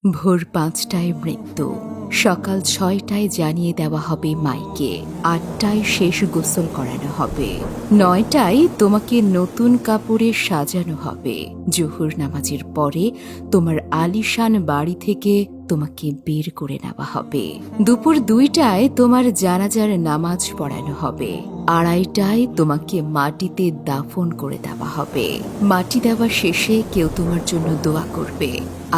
ভোর ৫টায় মৃত্যু, সকাল ৬টায় জানিয়ে দেওয়া হবে মাইকে, ৮টায় শেষ গোসল করানো হবে, ৯টায় তোমাকে নতুন কাপড়ে সাজানো হবে, জোহর নামাজের পরে তোমার আলিশান বাড়ি থেকে তোমাকে বের করে নেওয়া হবে, দুপুর ২টায় তোমার জানাজার নামাজ পড়ানো হবে, ২:৩০টায় তোমাকে মাটিতে দাফন করে দেওয়া হবে। মাটি দেওয়া শেষে কেউ তোমার জন্য দোয়া করবে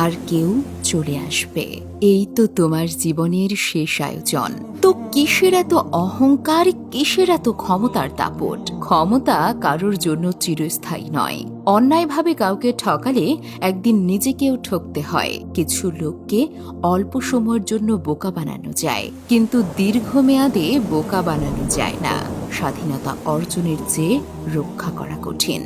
আর কেউ চলে আসবে। এই তো তোমার জীবনের শেষ আয়োজন। তো কিসের এত অহংকার, কিসের এত ক্ষমতার দাপট? ক্ষমতা কারোর জন্য চিরস্থায়ী নয়। অন্যায়ভাবে কাউকে ঠকালে একদিন নিজেকেও ঠকতে হয়। কিছু লোককে অল্প সময়ের জন্য বোকা বানানো যায়, কিন্তু দীর্ঘমেয়াদে বোকা বানানো যায় না। স্বাধীনতা অর্জনের চেয়ে রক্ষা করা কঠিন।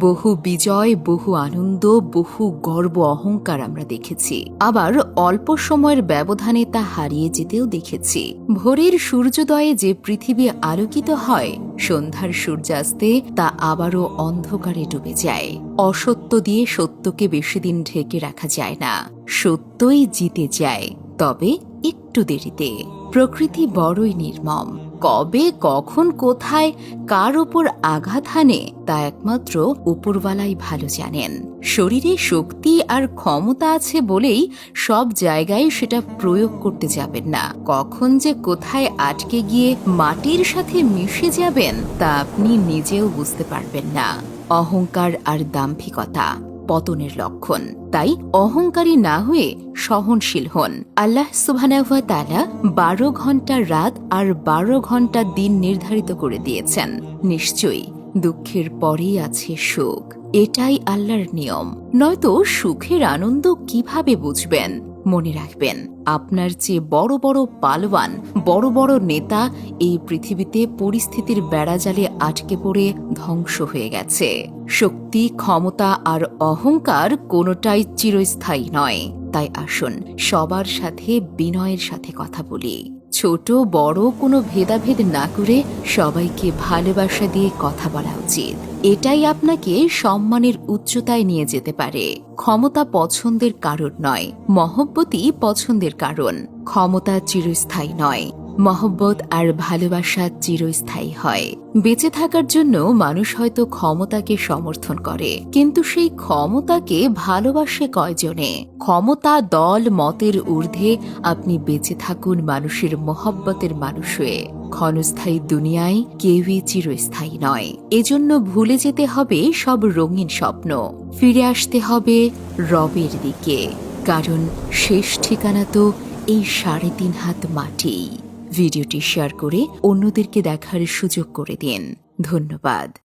বহু বিজয়, বহু আনন্দ, বহু গর্ব অহংকার আমরা দেখেছি, আবার অল্প সময়ের ব্যবধানে তা হারিয়ে যেতেও দেখেছি। ভোরের সূর্যোদয়ে যে পৃথিবী আলোকিত হয়, সন্ধ্যার সূর্যাস্তে তা আবারও অন্ধকারে ডুবে যায়। অসত্য দিয়ে সত্যকে বেশি দিন ঢেকে রাখা যায় না, সত্যই জিতে যায়, তবে একটু দেরিতে। প্রকৃতি বড়ই নির্মম। কবে, কখন, কোথায়, কার ওপর আঘাত হানে তা একমাত্র উপরওয়ালাই ভালো জানেন। শরীরে শক্তি আর ক্ষমতা আছে বলেই সব জায়গায় সেটা প্রয়োগ করতে যাবেন না। কখন যে কোথায় আটকে গিয়ে মাটির সাথে মিশে যাবেন তা আপনি নিজেও বুঝতে পারবেন না। অহংকার আর দাম্ভিকতা পতনের লক্ষণ। তাই অহংকারী না হয়ে সহনশীল হন। আল্লাহ সুবহানাহু ওয়া তাআলা ১২ ঘন্টা রাত আর ১২ ঘন্টা দিন নির্ধারিত করে দিয়েছেন। নিশ্চয়ই দুঃখের পরেই আছে সুখ। এটাই আল্লাহর নিয়ম। নয়তো সুখের আনন্দ কিভাবে বুঝবেন? মনে রাখবেন, আপনার চেয়ে বড় বড় পালোয়ান, বড় বড় নেতা এই পৃথিবীতে পরিস্থিতির বেড়াজালে আটকে পড়ে ধ্বংস হয়ে গেছে। শক্তি, ক্ষমতা আর অহংকার কোনোটাই চিরস্থায়ী নয়। তাই আসুন সবার সাথে বিনয়ের সাথে কথা বলি। ছোট বড় কোনো ভেদাভেদ না করে সবাইকে ভালোবাসা দিয়ে কথা বলা উচিত। এটাই আপনাকে সম্মানের উচ্চতায় নিয়ে যেতে পারে। ক্ষমতা পছন্দের কারণ নয়, মহব্বতই পছন্দের কারণ। ক্ষমতা চিরস্থায়ী নয়, মহব্বত আর ভালোবাসা চিরস্থায়ী হয়। বেঁচে থাকার জন্য মানুষ হয়তো ক্ষমতাকে সমর্থন করে, কিন্তু সেই ক্ষমতাকে ভালোবাসে কয়জনে? ক্ষমতা, দল, মতের ঊর্ধ্বে আপনি বেঁচে থাকুন মানুষের মহব্বতের মানুষ হয়ে। ক্ষণস্থায়ী দুনিয়ায় কেউই চিরস্থায়ী নয়। এজন্য ভুলে যেতে হবে সব রঙিন স্বপ্ন, ফিরে আসতে হবে রবের দিকে, কারণ শেষ ঠিকানা তো এই ৩.৫ হাত মাটি। ভিডিওটি শেয়ার করে অন্যদেরকে দেখার সুযোগ করে দিন। ধন্যবাদ।